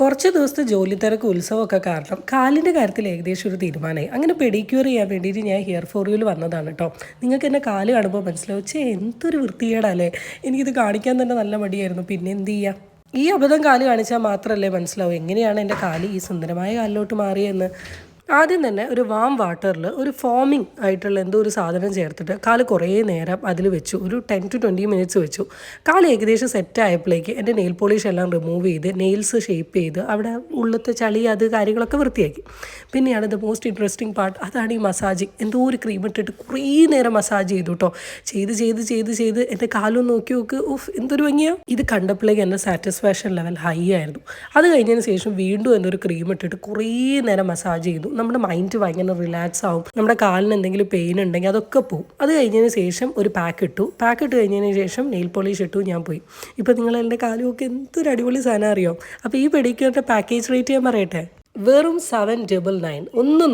കുറച്ച് ദിവസത്തെ ജോലി തിരക്ക് ഉത്സവമൊക്കെ കാരണം കാലിൻ്റെ കാര്യത്തിൽ ഏകദേശം ഒരു തീരുമാനമായി. അങ്ങനെ പെഡിക്യൂർ ചെയ്യാൻ വേണ്ടിയിട്ട് ഞാൻ ഹിയർ ഫോർ യുവിൽ വന്നതാണ് കേട്ടോ. നിങ്ങൾക്ക് എൻ്റെ കാല് കാണുമ്പോൾ മനസ്സിലാവും, എന്തൊരു വൃത്തികേടല്ലേ, എനിക്കിത് കാണിക്കാൻ തന്നെ നല്ല മടിയായിരുന്നു. പിന്നെ എന്ത് ചെയ്യാം, ഈ അബദ്ധം കാല് കാണിച്ചാൽ മാത്രമല്ലേ മനസ്സിലാവും എങ്ങനെയാണ് എൻ്റെ കാല് ഈ സുന്ദരമായ കാലിലോട്ട് മാറിയെന്ന്. ആദ്യം തന്നെ ഒരു വാം വാട്ടറിൽ ഒരു ഫോമിങ് ആയിട്ടുള്ള എന്തോ ഒരു സാധനം ചേർത്തിട്ട് കാല് കുറേ നേരം അതിൽ വെച്ചു. ഒരു 10 to 20 മിനിറ്റ്സ് വെച്ചു. കാല് ഏകദേശം സെറ്റ് ആയപ്പോഴേക്ക് എൻ്റെ നെയിൽ പോളിഷ് എല്ലാം റിമൂവ് ചെയ്ത് നെയിൽസ് ഷേപ്പ് ചെയ്ത് അവിടെ ഉള്ളത്തെ ചളി അത് കാര്യങ്ങളൊക്കെ വൃത്തിയാക്കി. പിന്നെയാണ് ദ മോസ്റ്റ് ഇൻട്രസ്റ്റിംഗ് പാർട്ട്, അതാണ് ഈ മസാജിങ്. എന്തോ ഒരു ക്രീം ഇട്ടിട്ട് കുറേ നേരം മസാജ് ചെയ്തു കേട്ടോ. ചെയ്ത് എൻ്റെ കാലും നോക്കി നോക്ക്, എന്തൊരു ഭംഗിയാ. ഇത് കണ്ടപ്പോഴേക്ക് എൻ്റെ സാറ്റിസ്ഫാക്ഷൻ ലെവൽ ഹൈ ആയിരുന്നു. അത് കഴിഞ്ഞതിന് ശേഷം വീണ്ടും എന്നൊരു ക്രീം ഇട്ടിട്ട് കുറേ നേരം മസാജ് ചെയ്തു. നമ്മുടെ മൈൻഡ് ഭയങ്കര റിലാക്സ് ആവും. നമ്മുടെ കാലിന് എന്തെങ്കിലും പെയിൻ ഉണ്ടെങ്കിൽ അതൊക്കെ പോവും. അത് കഴിഞ്ഞതിന് ശേഷം ഒരു പാക്ക് ഇട്ട് കഴിഞ്ഞതിന് ശേഷം നെയിൽ പോളിഷ് ഇട്ടു, ഞാൻ പോയി. ഇപ്പം നിങ്ങൾ എൻ്റെ കാലുമൊക്കെ എന്തൊരു അടിപൊളി സാധനം അറിയാം. അപ്പോൾ ഈ പെഡിക്യൂറിൻ്റെ പാക്കേജ് റേറ്റ് ഞാൻ പറയട്ടെ, വെറും 799. ഒന്നും